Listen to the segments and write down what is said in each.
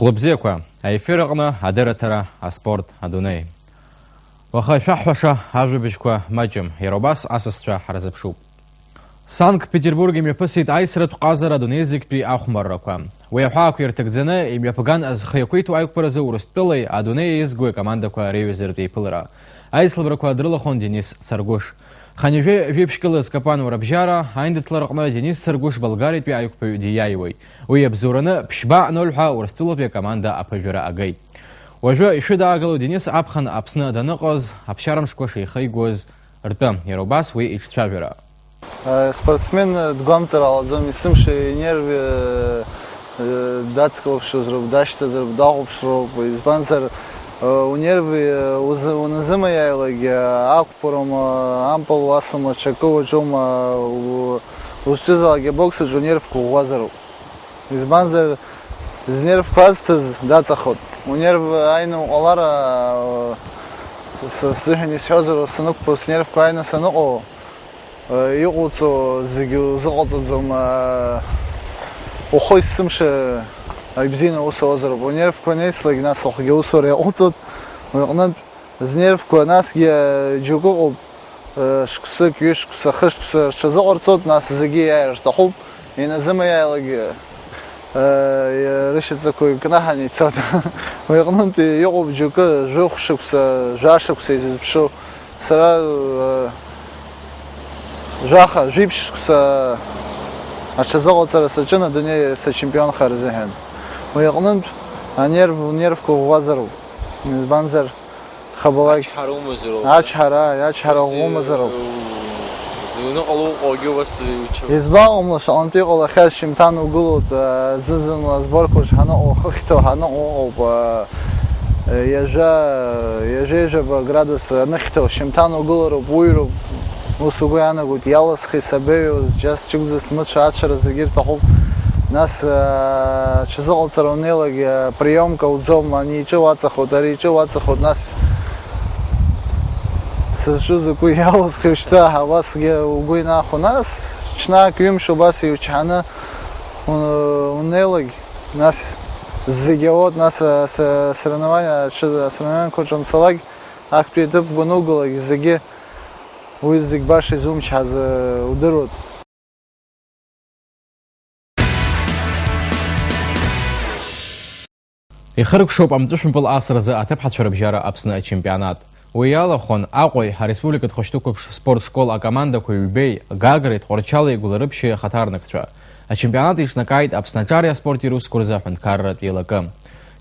Хлопзеква, эфиргна, адератара, аспорт, адуней. Ваха шахваша, ажубичква, маджим, Еробас, асастра, харазапшуп. Санкт-Петербурге мепасит айсрат казара дунезик при ахмарраква. Уяхаку иртагдзена и мепаган аз хаякуиту айкпараза урастпилай, адуней изгуе командаква ревизер дейпилра. Айслабраква дрылахон Денис Царгуш. Ханеве вепшкила скапан урабжара, айндатларакна Денис Царгуш Болгарит пи айкпаю дияевой. Уябзурана пшба нольха урастулапе команда апажура агай. Уажа ишида агалу Денис Апхан апсна данакоз, апшарамшко шейхай гоз рта. Еробас уи иччавера. Спортсмен дгамцар аладзом исымши нерви дацкалшо зроб дашта зроб дагобшро избанцар у нерви уназыма яйлаги акпором ампол васома чакова жома ушчизалаги бокса жо нерв кугвазару избанцар з нерв пастаз дацахот у нерв айну олара сыхни сёзару сынук пос нерв кайна сынук يقطع زغطزم وخوي السمش عبزين وصوزر ونعرف كونيس لقى ناس وخي وصور يقطع ونقول زنعرف كوناس يجوكو شكسك يشكس خش كس شزغر صوت ناس زجي يعرف تحب ينزم يعلق رشة زكوي كناحني صوت ويقولون بيجوا بجوكو جوخ شكس جاشكس يزيد بشو سرا Жаха, жипшкса, ачазал царасачана дуне са чемпион харзehen. Уягнун нерв кугвазару. Банзар хабалак ачхара гумазару. Зуна алу огёвас Изба умлаш антиqola хас чемтан угулут зызын сборку хана оххто хана об яжа градус нахто чемтан угулу буйру Усугуяна гуд ялас хисабею just чук за смычу ачара загир тахуп нас чизал царонелаг приемка удзом они чувацахот ари чувацахот нас сжу за куй ялас хишта хавас ге угуйна ху нас чна кюм шубаси учана унелаг нас зигеот нас соревнования кочом салаг ахпидып бунугулаг заге Уизик баши зумч хаз удырот. Ихарк шоп амтушин пол асраза атапхат шарабжара апсна чемпионат. Уяла хон акой республикат хоштуков спорт школа команда куйбей гагрит хорчалы гуларыбши хатарнакча. А чемпионат ишнакайт апсначария спорти рус курзафан каррат елакам.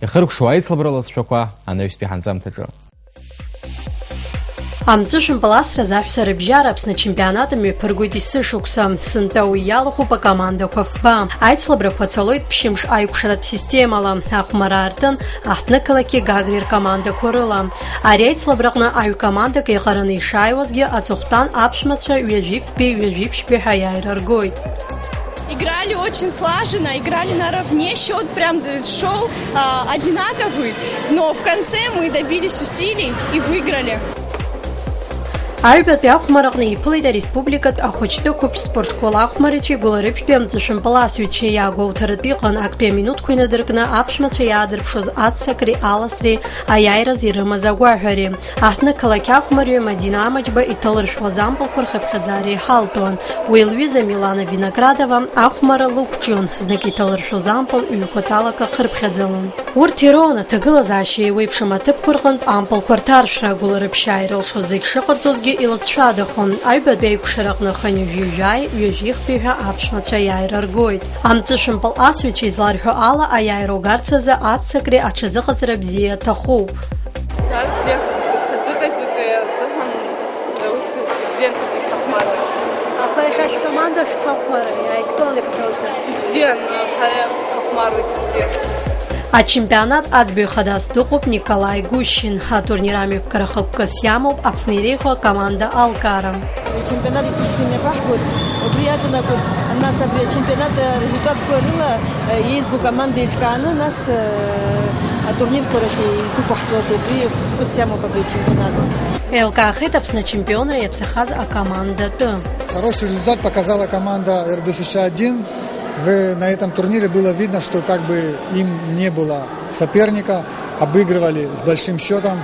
Ихарк шуайт слабралас шоква анаюспи ханзамтача. Амтышын паласра заҳәса рыбжьара Аԥсны чемпионатым мҩаԥыргоит есышықәса, сынтәа уи иалахәуп акомандақәа фба. Аицлабрақәа цалоит ԥшьымш аиқәшаратә системала, ахәмара аартын аҳҭнықалақьи Гагри ркомандақәа рыла. Ари аицлабраҟны аҩкомандак еиҟараны ишааиуазгьы аҵыхәтәан аԥшәмацәа ҩажәиԥшьтәи ҳәа иааира ргоит. Играли очень слаженно, играли наравне, счет прям шел одинаковый, но в конце мы добились усилий и выиграли. Аҩбатәи ахәмараҟны иԥылеит ареспубликатә ахәыҷтәы қәыԥш спортшкол ахәмарацәеи гәыларыԥшьтәи амҵәышәын паласҩцәеи иаагәоуҭаратәы иҟан актәи аминуҭқәа инадыркны аԥшәмацәа иаадырԥшоз аццакреи аласреи аиааираз ирымаз агәаҳәареи. Аҳҭнықалақь ахәмарҩы Мадина Амаџьба иҭалыршәуаз ампылқәа рхыԥхьаӡара иҳалтәуан. Уи лҩыза Милана Виноградова ахәмара лықәҷҩын, знык иҭалыршәоз ампыл ҩ-кәаталак ахырԥхьаӡалон. Урҭ ироуан аҭагылазаашьа еиуеиԥшым аҭыԥқәа рҟнытә ампылқәа рҭаршәра агәыларыԥшьаа ирылшоз зегь шыҟарҵозгьы илацәадахон. Аҩбатәи аиқәшараҟны хынҩажәижәааи ҩажәихтәи ҳәа аԥшәмацәа аиааира ргоит. Амҵәышәымпыл асҩцәа изларҳәо ала аиааира угарц азы аццакреи аҽазыҟаҵара бзиа аҭахуп. Ачемпионат аӡбаҩхадас дыҟоуп Николай Гущин. Атурнир амҩаԥгара хықәкыс иамоуп Аԥсны иреиӷьу акоманда Алкара. Чемпионат исключительно пахкут. Приятно кут. Нас чемпионат результат корила еизгу команда Ичкана нас турнир корати купахтылды при хықәкыс по чемпионату. ЛКХ Аԥсны чемпионра иаԥсахаз акоманда Т. Хороший результат показала команда РДФШ-1. на этом турнире было видно, что как бы им не было соперника, обыгрывали с большим счетом,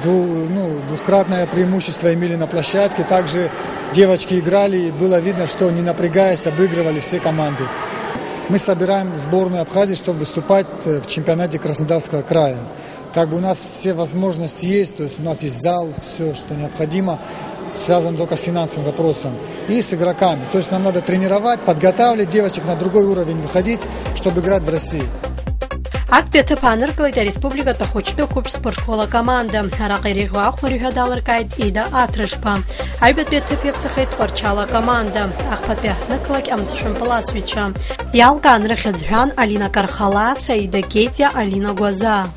двукратное преимущество имели на площадке. Также девочки играли, и было видно, что не напрягаясь, обыгрывали все команды. Мы собираем сборную Абхазии, чтобы выступать в чемпионате Краснодарского края. Как бы у нас все возможности есть, то есть у нас есть зал, все, что необходимо, связано только с финансовым вопросом. И с игроками. То есть нам надо тренировать, подготавливать девочек на другой уровень выходить, чтобы играть в России. Акпеты паныркалайда республиката хочто көпш спортшкола команда. Арақириғы ақмырыға далыркайд ида атрышпа. Айбет бетті пепсіхайд қорчала команда. Ақпат бәхнықлак амтышын пыласуича. Ялган рыхедзган Алина Кархала, Саида Кетя, Алина Гуаза.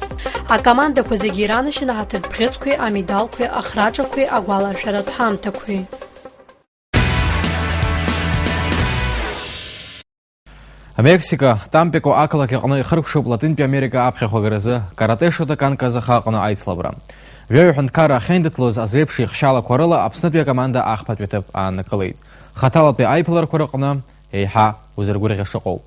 А команда көзегиранышын ағатыр бғетскуй, амидалкуй, ахраджакуй, агуалар шарат хамтакуй. Мексика, Тампико ақылы кеғыны қырқшып Латынпи Америка апқеқоғырызы карате шотакан казаха қыны айтсылабыра. Веуюхын кара хендітліз азепши қшала қорылы апсынытпе команда ақпат ветіп аны қылыйд. Хаталапе айпылар қорықыны ейха өзіргүрге шықол.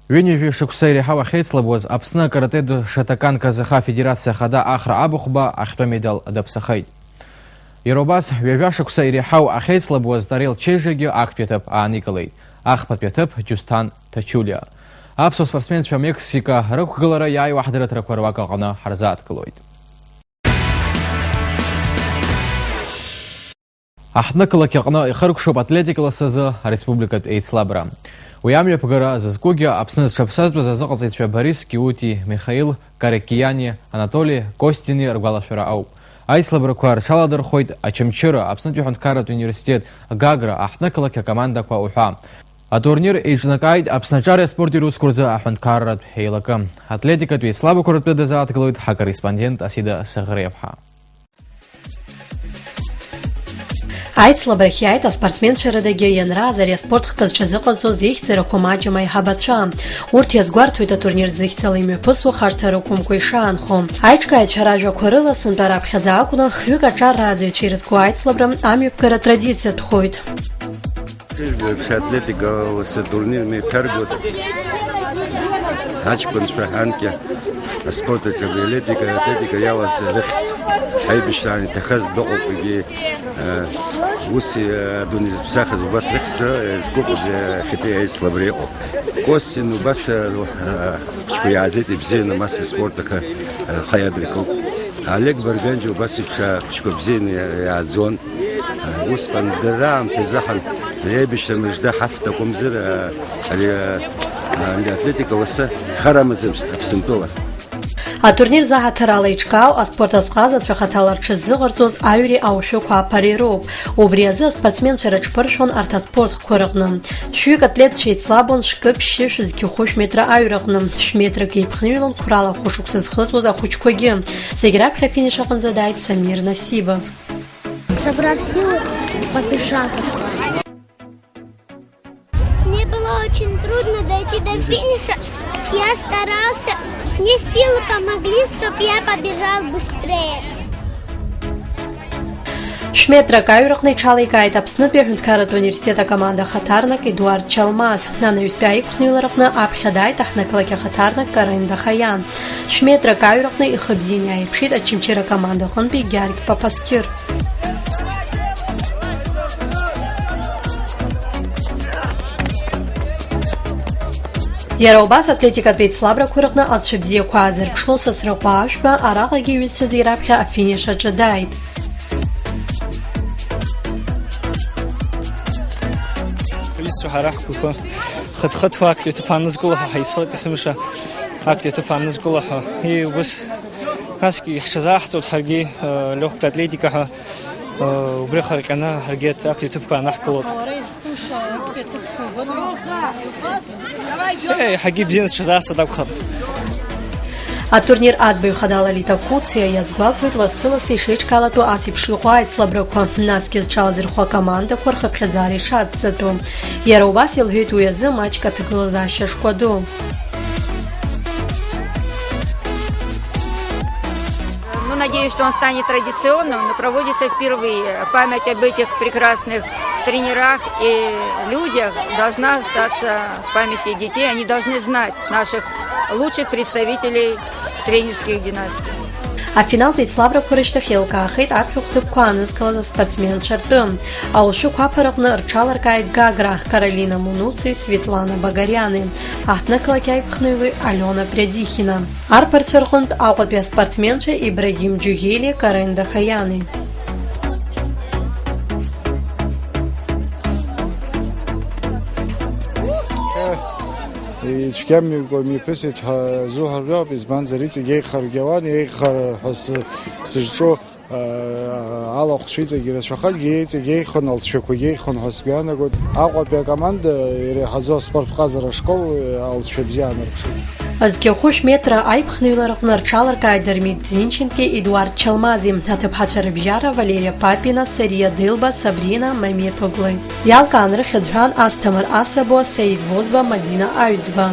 Веневи шықсайри хава хейтслабыз апсына каратеду шатакан казаха федерация хада ахра абухба ахто медал адапсахайд. Еробас вевя шықсайри хау ахейтслабыз дарил чежеге ақпетіп аны қылыйд. Ахпат ветіп Джустан Тачулия. Апсо спортсменші Мексика рықғылары яй вахдыры тұрықварва қалғаны харзат қылойд. Ахнықылы кеғыны иқырқшып атлетикалы сызы республикат эйцлабыра. Уямле пығыра зызгуге апсыныз шапсазбы зазықызайтші Борис Киути, Михаил Каракияни, Анатолий Костини рғалашыра ау. Айслабыры куар шаладыр қойд ачымчыры апсыныз юханткарат университет Гагра ахнықылы ке команда ква уха. А турнир Эйджнакайд апсначаре спорти рускурзы ахванткарат хейлакы. Атлетика тует слабы куртпеды заатқылыйд ха-корреспондент Асида Сағыревха. Айцлабырхи айта спортсменшередеге янра заре спорт қызчызықызу зейхцері комаджымай хабатша. Урт язгуартуйта турнир зейхцелыми пысу хаштары кумкуйшанху. Айчка айчаража курыла сынтара абхазаакуна хвюгачар радио через ку айцлабрам амюбкара традиция тхойд. Атлетика с турнирами пергот. Ачпан шаханки. Спорт атлетика я вас рехс. Айбиштани тахаз доопги. Уси дунис бсахаз бас рехса сколько же хите слабрео. Косин бас шкуязет бзена масса спорта хаядрико. Олег Барганджи бас шкубзен ядзон. Успан драм физахан. يبيش مجدا حفته كمزر الأتلتيكا وسا خرمز بسنتوه. А турнир загатарала ичкау, а спорт асказат шахаталар чыззыгырзоз айури аушука парироп. Обрезы спортсмен шерачпыршон артаспорт корыгным. Шуик атлет шейцлабон шкып шиш зкихуш метра айурыгным. Шметра кейпхнюлон курала хушуксыз хызоз ахучкоге. Сеграб финишахын задает Самир Насибов. Собрал силы, побежал. Мне было очень трудно дойти до финиша. Я старался. Мне силы помогли, чтобы я побежал быстрее. Шметра кайурахный чалайкайт апснып юхнткарат университета команда хатарнак Эдуард Чалмаз. Нана юспяйк хнюларахны апхадай тахнаклаке хатарнак Каринда Хаян. Шметра кайурахный ихыбзиняй пшит ачимчира команда хонби Гярик Папаскир. Яробас атлетика пейт слабра курыкна атшыбзе куазыр пшло сосрыкуашба арага гевитсу зирапха афиниша джадайт. Полису харахку خد واقع تبانز قلها حيصوت اسمها واقع تبانز قلها هي بس ناسكي شزاحت الحرقي لوح كاتليتيكا وبرخرك أنا حرقيت واقع تبقى نحكلوت سي حقي بزينس شزاحت دابخد. А турнир адбой ходала лита Куция, я сгвалтует васылась и шечкалату асип шлюхуает слабрыку. Наски счала зерхуа команда корха предзари шатцету. Яробас илгит уязы матч катыглаза шашкоду. Надеюсь, что он станет традиционным, но проводится впервые. Память об этих прекрасных тренерах и людях должна остаться в памяти детей. Они должны знать наших лучших представителей тренерских династий. Афинал Вячеслав Ракурыштахилка ахит апхюхтыпка анызкалаза спортсмен шартым. Аушу капарыгны ырчаларкайт Гагра, Каролина Мунуци, Светлана Багаряны. Ахтны калакяй пхнылы Алена Прядихина. Арпартверхунд аугапя спортсменши Ибрагим Джугели, Карен Дахаяны. Ичкем ми писит зухаргаб из банзарит гей харгеван гей хар хас сжо ала хшица гира шахал гей хонал шеку гей хон хасбиана год агва бе команда ире хазо спорт казара школ ал шебзианер. Азгехуш метра айпхныларыгны ырчаларкай Дермит Зинченко, Эдуард Чалмази, Атыпхатвербжара, Валерия Папина, Сария Дылба, Сабрина Маметоглы. Ялка Анрыхеджан, Астамыр Асабо, Саид Возба, Мадина Аюцба.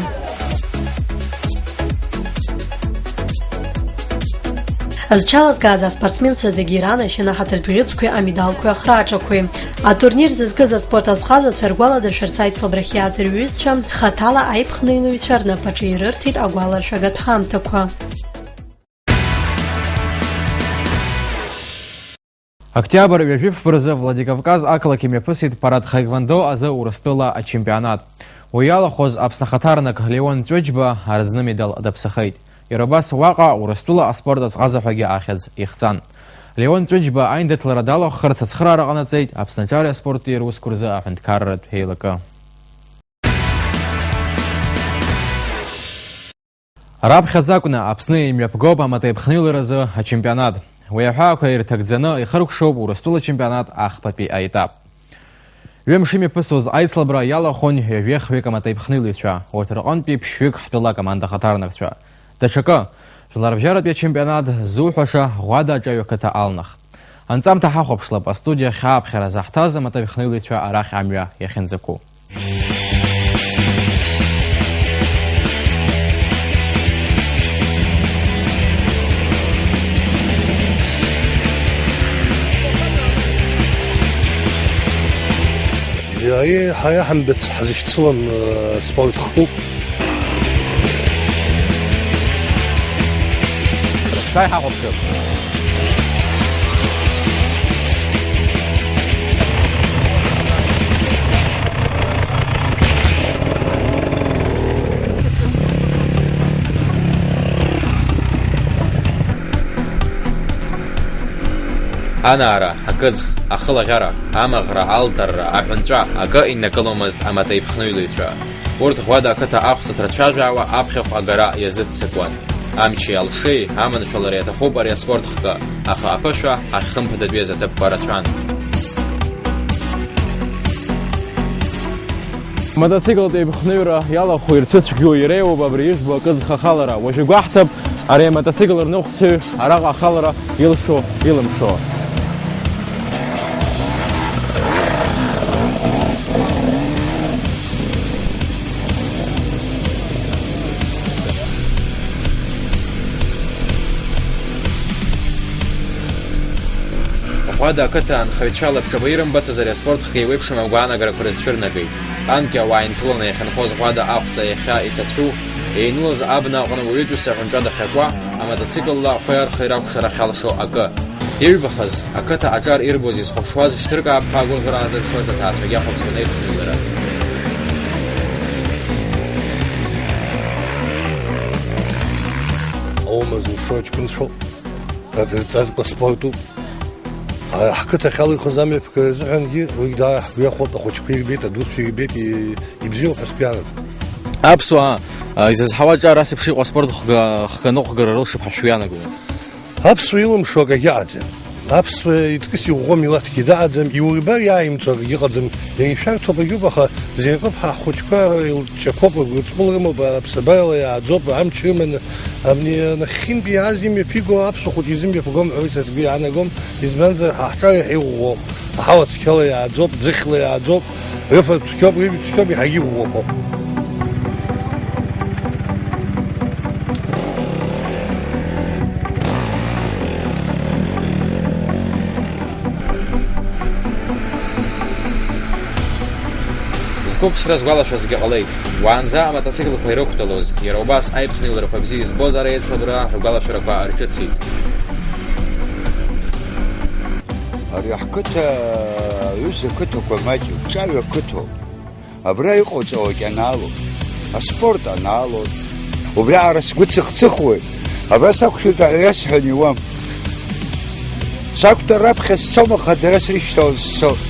Азчалас газа спортсменца Загирана ще на хатырбирицкую амидалкую охрачакую. А турнир зызгыза спорта схаза цвергвала да шерцайт слабрахия зервюзча хатала айпхнылуичар на пачирыртит агвала шагат хамтаква. Октябрь вежив призы Владикавказ акалакиме пысит парад хайгвандо азы урыстыла а чемпионат. Уяла хоз абснахатарнак Леон Тёчба арзны медал адапсахайт. Иробас ваqa урыстыла аспорта схаза хаги ахез ихцан. Леон Тёчба айндет ларадало хырцацхрара ганацейт абсначари спорти рус курзы афенткаррат хейлака. Раб хазакуна абсны имяпгоба матайпхнылы разы а чемпионат. Уяхака иртагдзана ихарукшоп урыстыла чемпионат ахпапи айтап. Вемшими пысоз айцлабра яла хонь вехвека матайпхнылы ча. Ортыргон пип швик хтыла команда хатарнак ча. Дашака, жыларбжарат бе чемпионат зухаша гвада жайоката алнах. Анцам тахахопшла по студия хаб херазахтаза матайпхнылы ча арах амя яхензаку. Я حياهم بتحزشتلن سبورت خوب. شاي حقوقك. أنا أرى أكذ أخلا غرا أمغرا ألتر أحنترا أكا إن كلمست أما تيبخنوي لترا ورد غوادا كتا أخص ترتشاجع وأبخف أجرا يزد سكوان أمشي الشي أمن فلريت خوب أريا سبورت خكا أخا أبشوا أخم بدبيزة تبارتران мотоцикл тейбхнура яла хуирцэч гюйреу бабриш бакыз хахалара вожигахтаб аре мотоцикл рнухцэ арага халара илшо илмшо. غوادا كتا أن خويتشالا بجبيرم بتزري سبورت خي ويبشم أوغانا غرا كورتشيرنا بي أنكا واين كلنا يخنخوز غوادا أخذ يخا إتتفو إنوز أبنا غنا ويجو سرنجادا خيقوا أما تتسيقل لا خيار خيراك شرخال شو أكا يربخز أكتا أجار إربوزي سخوشواز اشتركا بحاقو غرازل شوزا تاتمي يخوب سونيت نيلرا أومز وشوش كنشو تازق سبورتو حكيت خالي خزامي في زعنجي ويدا ياخذ اخو شبير بيت ادوس في بيت يبزيو حسبيان أبسوا إذا حواجة راسي بشيء وسبورت خنوق جرالش بحشويانا جو أبسوا يوم شو قاعدين أبسوا يتكسي وغميلات كذا عدم يوربار يايم تر يقدم يعني شرط بيجوبها زي قبها خوشكار الشكوب وتملهم بسبايل يا عزوب عم تشمن أمني نخين بيعزم يفيقو أبسوا خد يزم يفقوم عويس بي أنا قوم يزمنزر ححتاج يحيو حاول تكلا يا عزوب زخل يا عزوب رفض تكاب يحيو Азқәыԥшра згәалашәазгьы ҟалеит. Уаанӡа амотоциклқәа ирықәтәалоз, иара убас аиԥхныҩларақәа бзиа избоз ареицлабра ргәалашәарақәа рҿыцит. Ари ҳқыҭа ҩыза қыҭақәа маҷуп, ҿаҩа қыҭоуп. Абра иҟоуҵо океаналоуп, аспорт аналоуп. Убриаҟара сгәы цыхцыхуеит. Абра сақәшәоит ҳәа иасҳәан иуам. Сақәтәа раԥхьа сцом, аха дара срышьҭалан сцоит.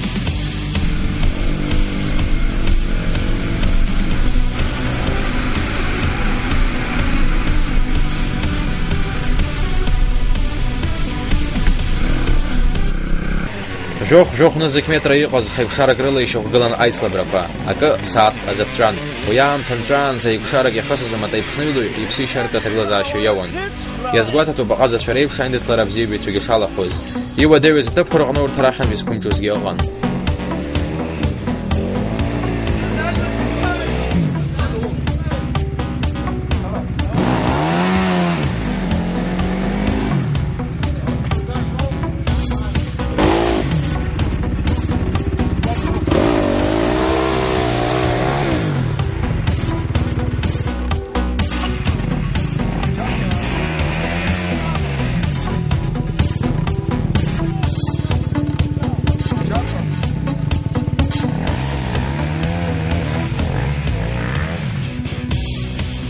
Жәохә-жәохәнызықь метра иҟаз ҳаикәшарак рыла ишьақәгылан аицлабрақәа, акы сааҭк азаԥҵәан. Уи аамҭа нҵәаанӡа еиқәшарак иахысыз аматаиԥхныҩлаҩ иԥсы ишьаркы аҭагылазаашьа иауан. Иазгәаҭатәуп аҟазацәа реиԥш аиндаҭлара абзиабаҩцәагьы шалахәыз. Иуадаҩыз аҭыԥқәа рҟны урҭ рахьынтә изқәымҿозгьы ыҟан.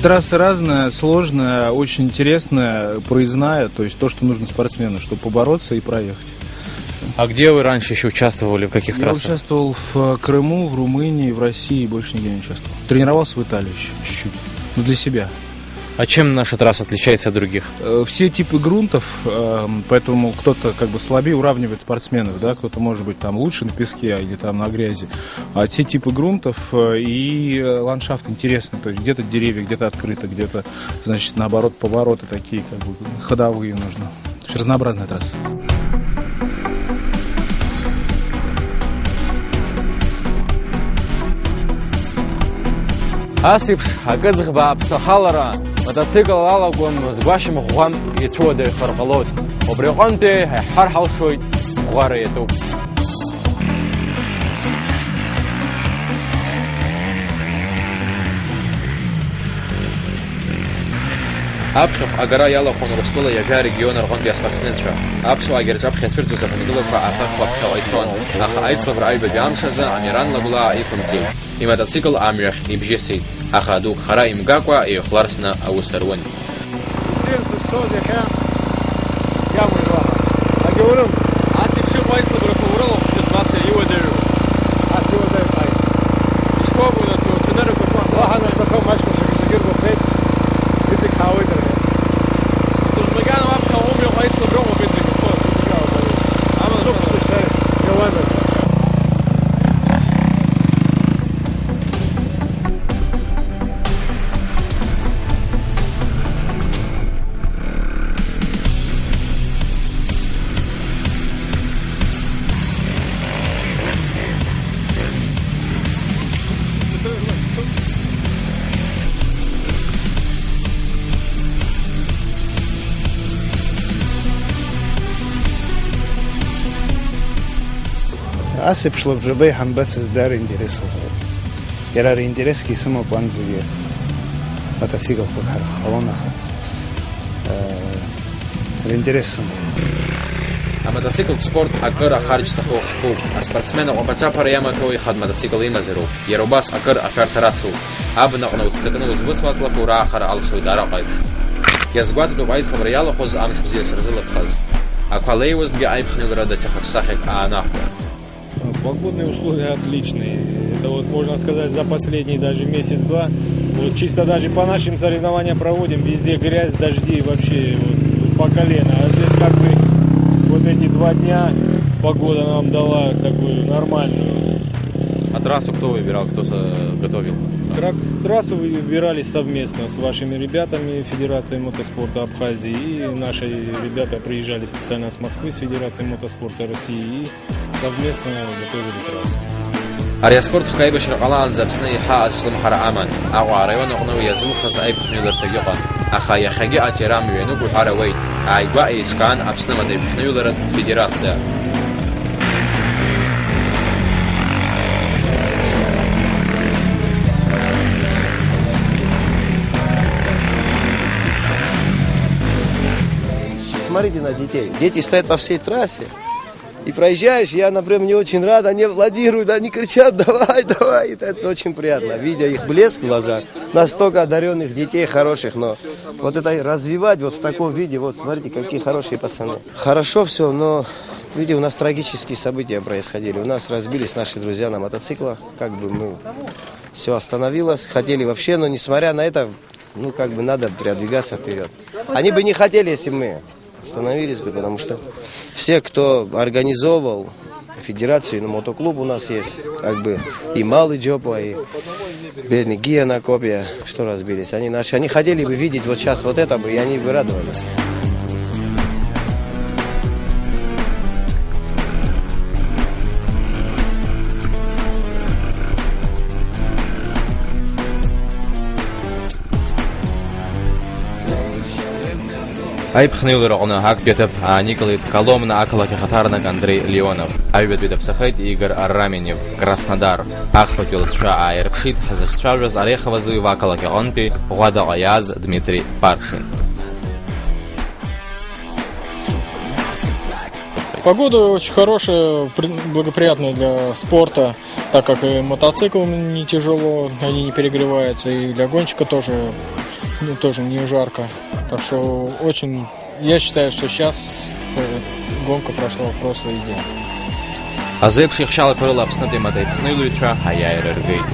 Трасса разная, сложная, очень интересная, проездная, то есть то, что нужно спортсмену, чтобы побороться и проехать. А где вы раньше еще участвовали, в каких трассах? Я участвовал в Крыму, в Румынии, в России, больше нигде не участвовал. Тренировался в Италии еще чуть-чуть, но для себя. А чем наша трасса отличается от других? Все типы грунтов, поэтому кто-то как бы слабее уравнивает спортсменов, да, кто-то может быть там лучше на песке или там на грязи. А те типы грунтов и ландшафт интересный, то есть где-то деревья, где-то открыто, где-то, значит, наоборот, повороты такие как бы ходовые нужно. То есть разнообразная трасса. Асиԥш, акыӡӷ бааԥсы халара, мотоцикл алагәам згәашьам ӷәӷәан иҭәуадаҩхар ҟалоит. Убри аҟынтәи ҳаиҳәар ҳалшоит ӷәӷәара иатәуп. Аԥхьахә агара иалахәын Урыстәыла иажәа арегион рҟынтәи аспортсменцәа. Аԥсуаагьы рҿаԥхьа ицәырҵуаз аԥынгылақәа аҭакқәа ԥхьаҟа ицон, аха аицлабра аҩбатәи амш азы Амиран Лагәлаа иқәымҵеит. Иматоцикл амҩахь ибжьысит, аха дук хара имгакәа еихәларсны аус руын. Асиԥ шыҟоу аицлабрақәа урылахәхьаз нас иуадаҩу. Ас иуадаҩуп, аи. Ишԥоубо нас иуаҭәадырақәа рҟынӡа? Уаҳа насҭахым аҷкәынцәагьы зегьы ргәаԥхеит, иҵегьҳауеит рҳәеит. Сыжәмагьанов аԥхьа умҩахә аицлабраҟоуп иҵегь ицоит. Иауазар. Асиԥш лабҿаба иҳамбацыз даара интересуп. Иара ари интересгьы исымоуп анӡагьы мотоциклқәак ҳарххалон, аха интерес сымоуп. Амотоциклтә спорт акыр ахарџьҭахо хкуп. Аспортсмен аҟәаԥаҿаԥара иамаҭәоу ихатә мотоцикл имазароуп. Иара убас акыр ашәарҭа рацуп. Абнаҟны уццакны узбысуа атлақәа ураахара алшоит араҟа еиԥш. Иазгәаҭатәуп аицлабра иалахәыз амш бзиа шырзылыԥхаз. Ақәа леиуазҭгьы аиԥхныҩлара даҽа хаҿсахьак аанахәа. Погодные условия отличные. Это вот можно сказать за последний даже месяц-два. Вот чисто даже по нашим соревнованиям проводим, везде грязь, дожди, вообще вот, по колено. А здесь как бы вот эти 2 дня погода нам дала такую нормальную. А трассу кто выбирал, кто готовил? Трассу выбирались совместно с вашими ребятами Федерации мотоспорта Абхазии. И наши ребята приезжали специально с Москвы, с Федерации мотоспорта России. И совместно готовили трассу. Ари аспорт хкаибашьра ҟалаанӡа Аԥсны иаҳа азҿлымҳара аман. Аҟәа араион аҟны иазылхыз аиԥхныҩларҭагьы ыҟан. Аха иахьагьы аҿиара мҩануп уҳәар ауеит. Ааигәа еиҿкаан Аԥсны Матаиԥхныҩларатә Федерациа. посмотрите на детей. Дети стоят по всей трассе. И проезжаешь, я, например, не очень рад, они аплодируют, они кричат, давай, давай. Это очень приятно, видя их блеск в глазах. Настолько одаренных детей, хороших, но вот это развивать вот в таком виде, вот смотрите, какие хорошие пацаны. Хорошо все, но, видите, у нас трагические события происходили. У нас разбились наши друзья на мотоциклах, как бы мы, все остановилось, хотели вообще, но несмотря на это, ну как бы надо продвигаться вперед. Они бы не хотели, если мы остановились бы, потому что все, кто организовывал федерацию, ну, мотоклуб у нас есть, как бы и Малый Джопа, и Бернигия на копья, что разбились. Они наши, они хотели бы видеть вот сейчас вот это бы, и они бы радовались. Айбхнейл рогна Акпетов, а Николай Коломна Акалаки Хатарнак Андрей Леонов. Айвет Видопсахайт Игорь Раменев, Краснодар. Ахрутил Тша Айркшит, Хазашчавез Ореховазы Вакалаки Гонпи, Гуада Гаяз Дмитрий Паршин. Погода очень хорошая, благоприятная для спорта, так как и мотоциклам не тяжело, они не перегреваются, и для гонщика тоже не жарко. Так что очень, я считаю, что сейчас гонка прошла просто идеально. Азеп Шихшала Курила Абснаты Матайпхнилуитра, Хаяйр Ргейт.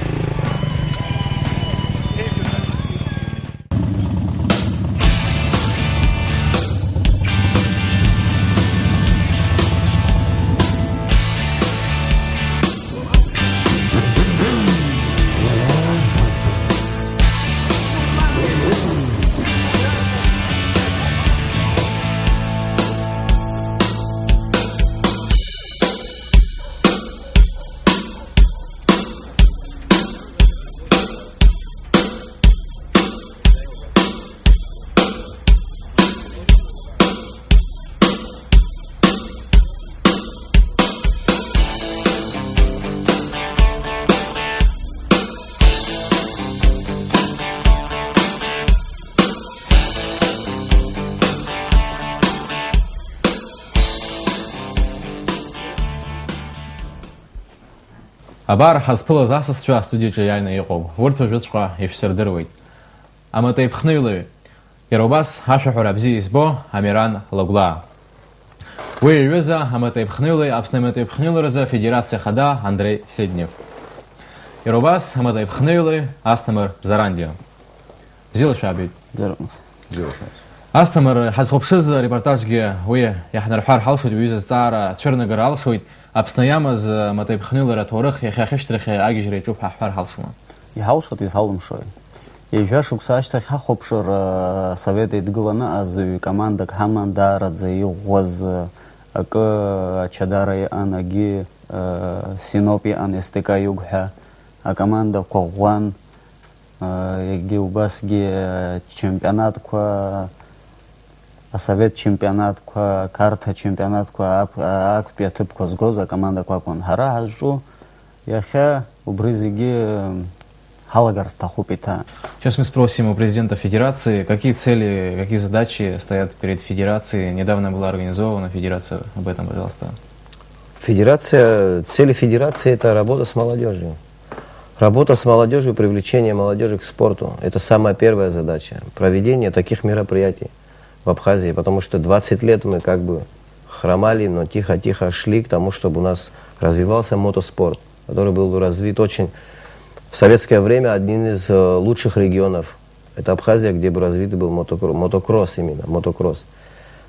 Абар ҳазпылаз асасцәа астудиаҿы иааины иҟоуп. Урҭ ажәытәҟа ишәсырдыруеит. Амаҭеиԥхныҩлаҩ, иара убас ашәаҳәара бзиа избо Амиран Лагәлаа. Уи иҩыза амаҭеиԥхныҩлаҩ Аԥсны амаҭеиԥхныҩларазы Федерациа хада Андрей Седнев. Иара убас амаҭеиԥхныҩлаҩ Асҭамыр Зарандиа. Бзиала шәаабеит. Асҭамыр, ҳазхәаԥшыз арепортажгьы уи иаҳнарҳәар ҳалшоит, уҩыза зҵаара цәырнагара алшоит. Аԥсны иамаз амаҭеиԥхныҩлара аҭоурых иахьа ахьышьҭрахь агьежьра иаҿуп ҳаҳҳәар ҳалшома. Иҳалшоит, изҳалымшоит. Ҩажәа шықәса ашьҭахь ҳахәаԥшыр Совет еидгыланы азаҩ командак ҳаман даараӡа иӷәӷәаз акы Ачадара иҟан, агьи Синоп иҟан, СТК Юг ҳәа акомандақәа ӷәӷәан, егьи убасгьы чемпионатқәа, Асовет чемпионатква, карта чемпионатква, актәи аҭыԥқәа згоз акомандақәа акәын. Ҳара ҳазҿу иахьа убри зегьы ҳалагарц сҭахуп еиҭа. Сейчас мы спросим у президента Федерации, какие цели, какие задачи стоят перед Федерацией. Недавно была организована Федерация. Об этом, пожалуйста. Цели Федерации – это работа с молодежью. Работа с молодежью, привлечение молодежи к спорту – это самая первая задача. Проведение таких мероприятий в Абхазии, потому что 20 лет мы как бы хромали, но тихо-тихо шли к тому, чтобы у нас развивался мотоспорт, который был развит очень в советское время одним из лучших регионов. Это Абхазия, где бы развит был мотокросс именно, мотокросс.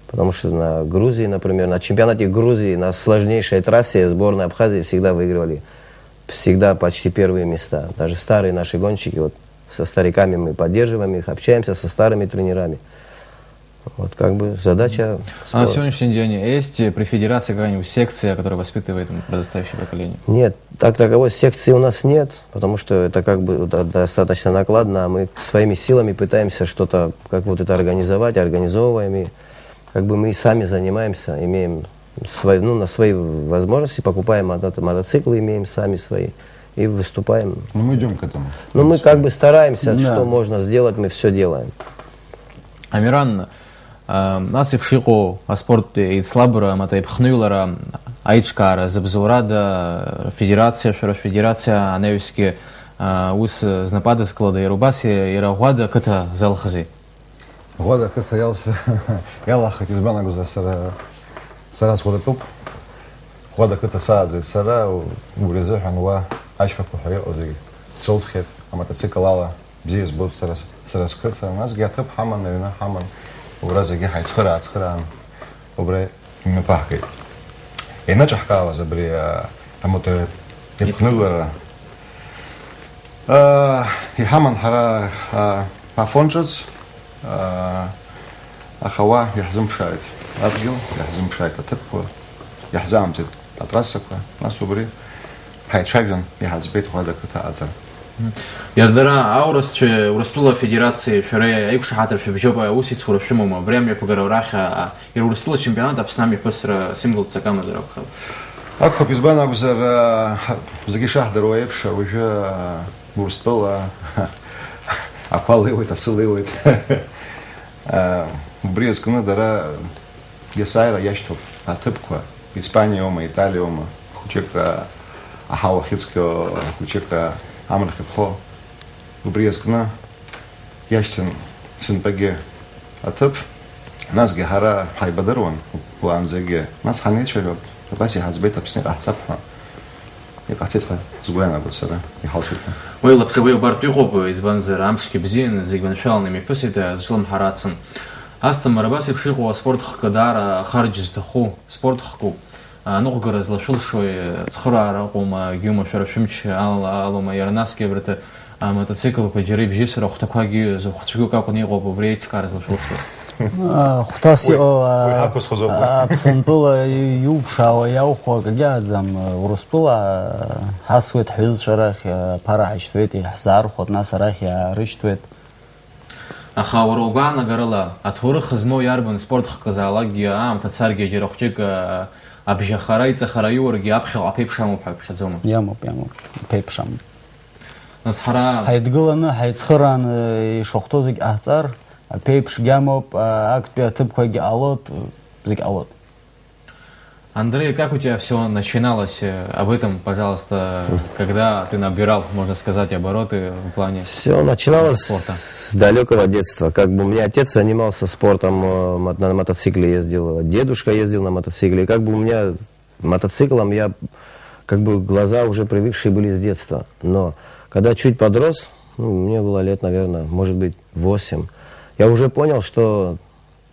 Потому что на Грузии, например, на чемпионате Грузии, на сложнейшей трассе сборная Абхазии всегда выигрывали, всегда почти первые места. Даже старые наши гонщики, вот со стариками мы поддерживаем их, общаемся со старыми тренерами. Вот как бы задача. А на сегодняшний день есть при Федерации какая-нибудь секция, которая воспитывает подрастающее поколение? Нет, таковой секции у нас нет, потому что это как бы достаточно накладно, а мы своими силами пытаемся что-то, как вот это организовать, организовываем, и как бы мы сами занимаемся, имеем свои, на свои возможности, покупаем мотоциклы, имеем сами свои и выступаем. Но мы идем к этому. Ну мы как бы стараемся, что можно сделать, мы все делаем. Амиран, Нас ипшиqo аспорт ицлабра мата ипхнуйлара аичкара забзурада федерация шара федерация аневски ус знапада склада Ерубаси Ерагвада ката залхази. Года ката ялахат избанагу за сара схода топ. Года ката саадзе сара урезе ханва ашка пухая ози сролсхет аматациклала бзиз бут сара скрта нас гятап хаман навина хаман ورازي حي تخرع وبري مباحكي نجح كاوا زبري اموت يبخنلر يحمن حرا فونجز اخوا يحزم شايت ابجو يحزم شايت تبقى يحزم تد اترسك ناس وبري حي تشاجن يحزبيت هذا كتا اتر Ярдара аурас урастула федерации ферея айкшахатар фебжоба усит скорошимома время погараха и урастула чемпионат апснами песра символ цакама зарабха. Акхо пизбана гузар загишах даруэпша уже урастула апалывает, осылывает. Брезгна дара ясайра яштоп атыпква Испания ома, Италия ома, хучека ахава хитскё, хучека Амрхепхо, Убрезгна, Яштин, Синпаге, Атып, нас Гехара, Хайбадарон, Уанзеге, нас Ханечева, Баси Хазбет, Апснер, Ахцапха, и Катитха, Згуэна Буцера, и Халшитха. Ой, лапкавы бартюхоп из Банзер, Амшки Бзин, Зигвеншалными Песита, Злом Харацин. Астам Марабаси Пшиху, спорт Хакадара, Харджис Даху, спорт Хаку. نوع разлашил шой цхрара гома гюма шарашимч алома ярнаски брата мотоцикл поджереб жисера хтакаги захчуга как он его бречка разлашил шой хтаси абсентула юбшава яухо гадзам урустула хасвет хиз шарах параштвет ихзар хотна сарах яриштвет ахаурогана гарала атур хизмо ярбан спорт хказалагия мотоцарги жерохчик Абжахара и Цахараюрги Абхил Апепшаму Папшадзома. Ямоп Пепшам. Насхара Хайдгулана Хайцхаран и Шохтозик Ахцар, Пепш Гамоп, Акт Пятыпкаги Алот, Зик Алот. Андрей, как у тебя все начиналось? Об этом, пожалуйста, когда ты набирал, можно сказать, обороты в плане все начиналось спорта? С далекого детства. Как бы у меня отец занимался спортом, на мотоцикле ездил, дедушка ездил на мотоцикле. И как бы у меня мотоциклом я, как бы глаза уже привыкшие были с детства. Но когда чуть подрос, мне было лет, наверное, может быть, 8, я уже понял, что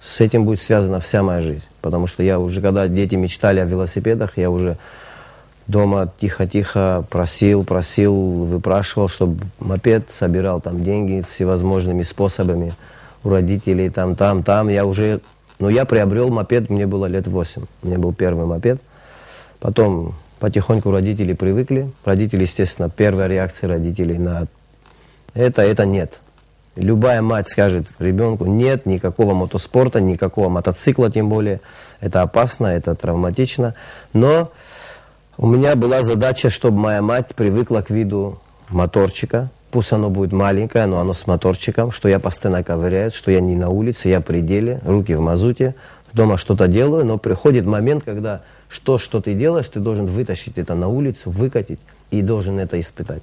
с этим будет связана вся моя жизнь. Потому что я уже, когда дети мечтали о велосипедах, я уже дома тихо-тихо просил, выпрашивал, чтобы мопед, собирал там деньги всевозможными способами у родителей, там. Я уже, я приобрел мопед, мне было лет 8. У меня был первый мопед. Потом потихоньку родители привыкли. Родители, естественно, первая реакция родителей на это нет. Любая мать скажет ребенку: нет никакого мотоспорта, никакого мотоцикла, тем более. Это опасно, это травматично. Но у меня была задача, чтобы моя мать привыкла к виду моторчика. Пусть оно будет маленькое, но оно с моторчиком, что я постоянно ковыряю, что я не на улице, я при деле, руки в мазуте. Дома что-то делаю, но приходит момент, когда что ты делаешь, ты должен вытащить это на улицу, выкатить и должен это испытать.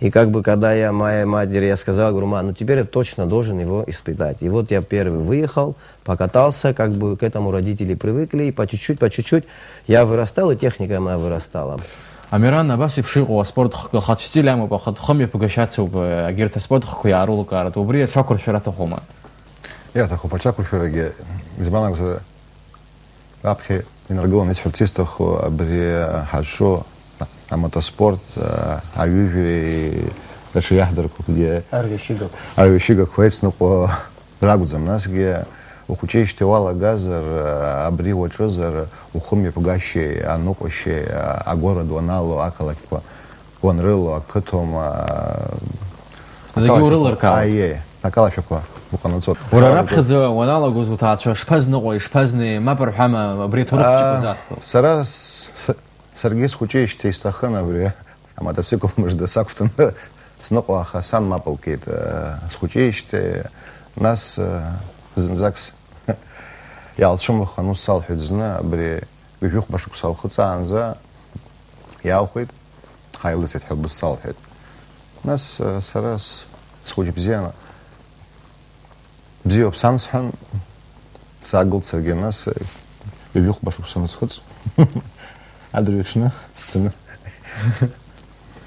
И как бы, когда я моей матери, я сказал, говорю: теперь я точно должен его испытать. И вот я первый выехал, покатался, как бы к этому родители привыкли, и по чуть-чуть я вырастал, и техника моя вырастала. Амиран Абаси Пшиху, спорт хатстилям, хатхоми погашаться в агирта спорт хуярул карат, убри чакур ферата хома. Я так почакур фераге, избанак за апхе энергон из фертистах абри хашо. А мотоспорт, а ювери, даже яхдерку, где арвишига хватит, по рагудзам нас, где ухучеешь тевала газер, абри вочозер, ухуми погащей, а нукощей, а городу аналу, акалаква, вон рыло, а потом загиурыларка. Ае, акалаква. ورابخذ ونالا جزوتات شپزن قوي شپزن ما برحمة بريت ورق جزات. سراس Сергей скучаешь, ты истахана, бля, а мотоцикл может сакуфтан снова Хасан мапалкит, скучаешь ты нас зинзакс Ялчымых анус салхидзна абри гюх башук салхыца анза яухид хайлысет хел без салхид. Нас сарас схуҗи бзяна. Бзиоп сансхан сагыл сергенас гюх башук самсхыц. Адрюшна сына.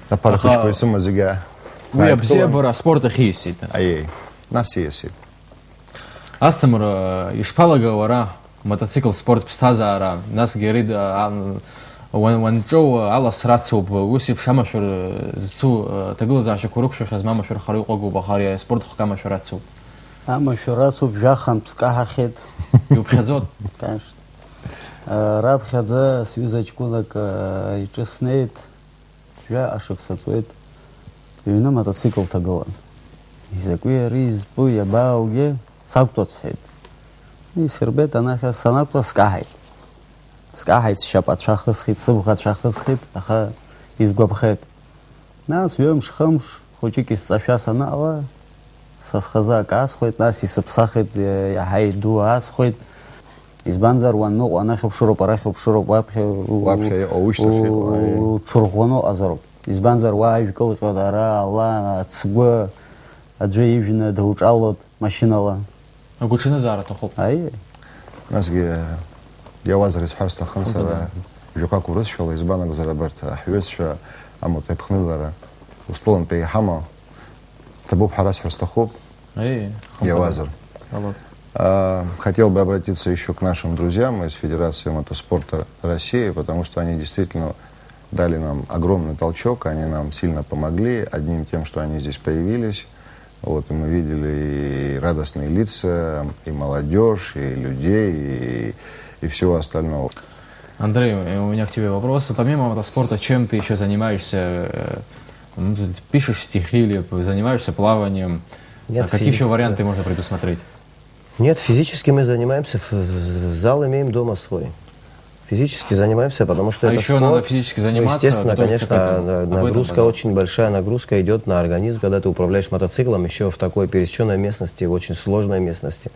Та парахучко исума зига. Уя бзебора спорта хисит. Ай. Нас есит. Астамыр ишпалага вара мотоцикл спорт пстазара нас герид ванчо ала срацуб усип шамашур зцу тагылзаша курукшуш аз мамашур хари қогу бахари спорт хукамашурацу амашурацу бжахан пскахахет юбхазот конечно рабхаза связочкулак ичеснет жа ашыксацует юна мотоцикл тагылан изакуя риз буя бауге сактоцет и сербет анаха санакла скахайт скахайт шапат шахысхит сыбхат шахысхит аха изгобхет нас вем шхамш хочик из сафясана ала сасхаза касхойт нас и сапсахит яхай ду асхойт из банзар ванно анаха шуроп арахоп шуроп вапхе оуштахе чургоно азароб из банзар вай кол кадара алла цгва аджеевна доучалот машинала агучина зара тохоп ай насге явазрис харста хансара жокаку русфела избана гзараберта хвесша амот эпхнылара устолан пей хама табуб харас харстахоп ай явазр хотел бы обратиться еще к нашим друзьям из Федерации мотоспорта России, потому что они действительно дали нам огромный толчок, они нам сильно помогли одним тем, что они здесь появились. Вот, и мы видели и радостные лица, и молодежь, и людей, и всего остального. Андрей, у меня к тебе вопрос. Помимо мотоспорта, чем ты еще занимаешься? Пишешь стихи или занимаешься плаванием? Нет, какие еще варианты можно предусмотреть? Нет, физически мы занимаемся, зал имеем дома свой. Физически занимаемся, потому что это еще спорт. Надо физически заниматься. Естественно, конечно, нагрузка, очень большая нагрузка идет на организм, когда ты управляешь мотоциклом, еще в такой пересеченной местности, в очень сложной местности.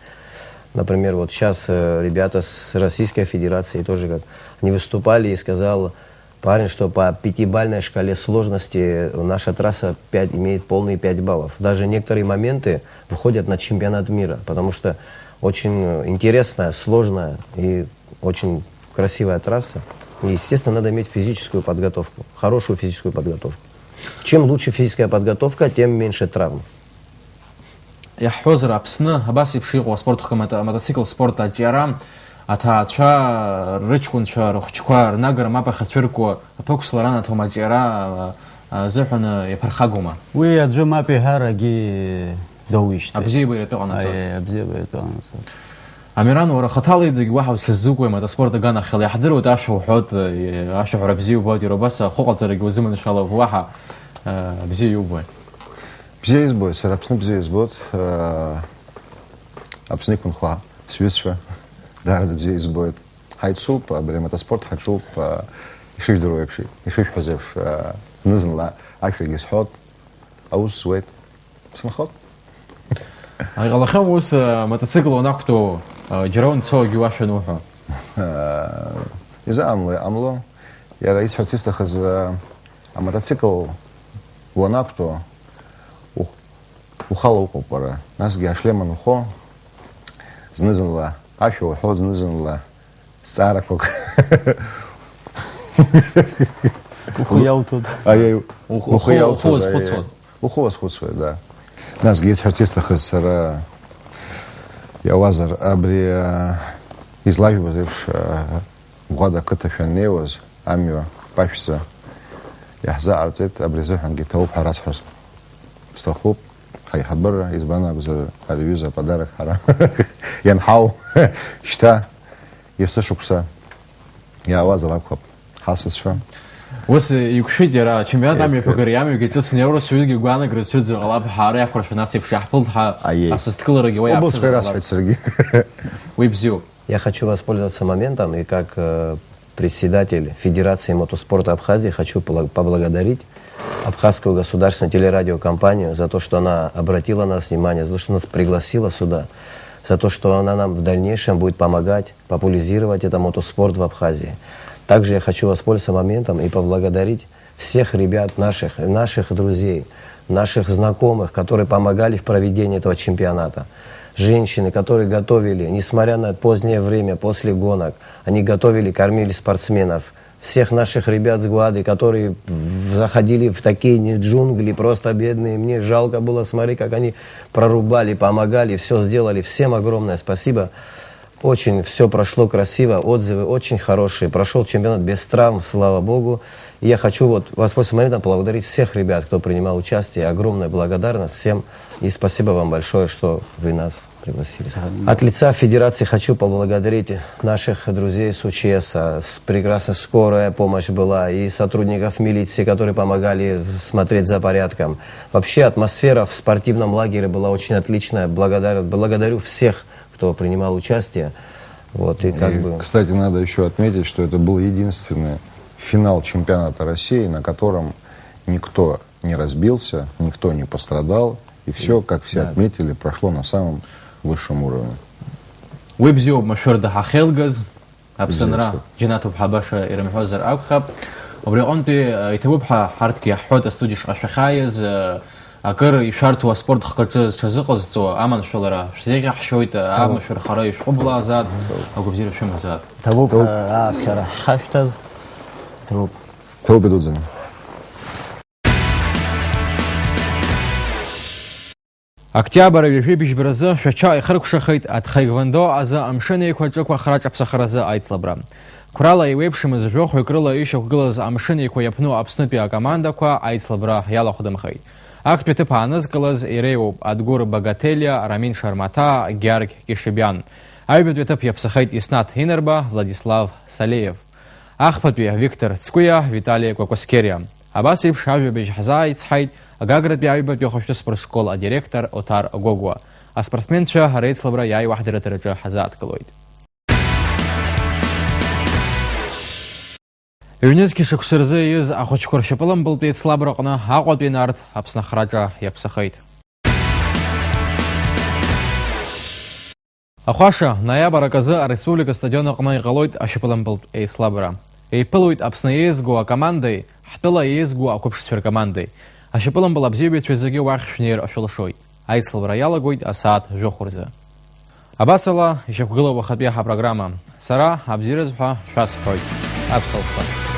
Например, вот сейчас ребята с Российской Федерации тоже как они выступали и сказал парень, что по 5-бальной шкале сложности наша трасса имеет полные 5 баллов. Даже некоторые моменты выходят на чемпионат мира, потому что очень интересная, сложная и очень красивая трасса. И, естественно, надо иметь физическую подготовку, хорошую физическую подготовку. Чем лучше физическая подготовка, тем меньше травм. Я хозер апсна, абаси пшиго спорт мотоцикл спорта джарам, атача рычкунча рухчкар нагар мапа хатфирко поксларана томаджара зухна япархагума. Уи аджа мапи хараги دويشت أبزي بيرتوعنا صار أبزي بيرتوعنا صار أميران ورا خطالي يزق واحد سزوق وما تصبر دقنا خلي يحضروا تاشوا حوت عاشوا ربزي وبادي ربص خوقت زرق وزمن إن شاء الله واحد بزي يوبوي بزي يزبوي سر أبسن بزي يزبوت أبسن يكون خوا سويسرا دارد بزي يزبوت هاي تصوب بري متسبورت هتشوف يشوف درو يبشي يشوف حزبش نزل لا عارف يجلس حوت أو السويت بس نخوت أي الله خموس мотоцикл وناكتو جرون سو جواش نوحه إذا عملو يا رئيس حتيستا خز мотоцикл وناكتو وخلو قبرة ناس جا شلما نخو زنزن لا عشو حوض زنزن لا سعركوك وخياو تود أيه وخياو تود وخوز خودسوي да нас гейс артиста хасара я вазар абри излажу зев года катафянеоз амио пашса яхза артет абри зохан гитоп харас хос стахоп хай хабара избана гзар ревиза подарок хара янхау шта есашукса я вазар акоп хасасфа وس يكشيد يرى чемпионат Америки по горям, где тут снеурос сюда гуана грызет за голова харе, короче, нас их шахпул ха, ассистил регион. Обус ферасфет Сергей. Уйбзю. Я хочу воспользоваться моментом и как председатель Федерации мотоспорта Абхазии хочу поблагодарить Абхазскую государственную телерадиокомпанию за то, что она обратила на нас внимание, за то, что нас пригласила сюда. за то, что она нам в дальнейшем будет помогать популяризировать этот мотоспорт в Абхазии. Также я хочу воспользоваться моментом и поблагодарить всех ребят наших друзей, наших знакомых, которые помогали в проведении этого чемпионата. Женщины, которые готовили, несмотря на позднее время, после гонок, они готовили, кормили спортсменов. Всех наших ребят с Гуады, которые заходили в такие джунгли, просто бедные. Мне жалко было смотреть, как они прорубали, помогали, все сделали. Всем огромное спасибо. Очень все прошло красиво, отзывы очень хорошие. Прошел чемпионат без травм, слава богу. И я хочу воспользоваться моментом поблагодарить всех ребят, кто принимал участие. Огромная благодарность всем. И спасибо вам большое, что вы нас пригласили. От лица Федерации хочу поблагодарить наших друзей с УЧС. Прекрасно скорая помощь была. И сотрудников милиции, которые помогали смотреть за порядком. Вообще атмосфера в спортивном лагере была очень отличная. Благодарю всех, кто принимал участие. Кстати, надо еще отметить, что это был единственный финал чемпионата России, на котором никто не разбился, никто не пострадал, и все, как все отметили, прошло на самом высшем уровне. Уебзио Машурда Хахелгаз, Абсанра, Джинату Бхабаша и Рамихозар Абхаб, Обреонты Итабубха Хартки Ахота студиш Ашахайз, Акыр Ишарту Спорт Хакарцез Чазыкозцо, Аман Шолара, Шзега Хшойта, Аман Шурхарай Шобла Азад, Агубзир Шумазад. Табубха Сара Хаштаз. Тауп идут за ним. Октябрь вишибиш браза шача и харкушахайт от хайгвандо аза амшене квачок вахрач апсахараза айцлабра. Курала и вебшим из жоху и крыла еще глаз амшене кваяпну абснупия команда ква айцлабра яла худамхай. Акт пятипанас глаз иреу от горы Богателя Рамин Шармата Георг Кишибян. Айбет ветап япсахайт Иснат Хинерба Владислав Салеев. Ахпатвия Виктор Цкуя, Виталий Кокоскерия. Абасип Шавью Бежхазай Цхайт, Агаград Яйбат Йохошта спортшкола, директор Отар Гогуа. А спортсменша Рейцлабра Яй Вахдиратерача Хазат Калойд. Юнецкий Шакусерзе из Ахочкор Шапалам был пет слаброкна, Агот Бинард, Апснахраджа Япсахайт. Ахуаша, ноябрь оказа республика стадиона Кмай Галойд, Ашапалам был слабра. И пылует абснаезгу командой, хтала езгу окупшествер командой. Ашапалам был обзебит чвезаги вахшнер ашулашой. Айцлав рояла гойд асад жохурза. Абасала еще в голову хабьяха программа. Сара обзирезбха шасфой. Абсалфа.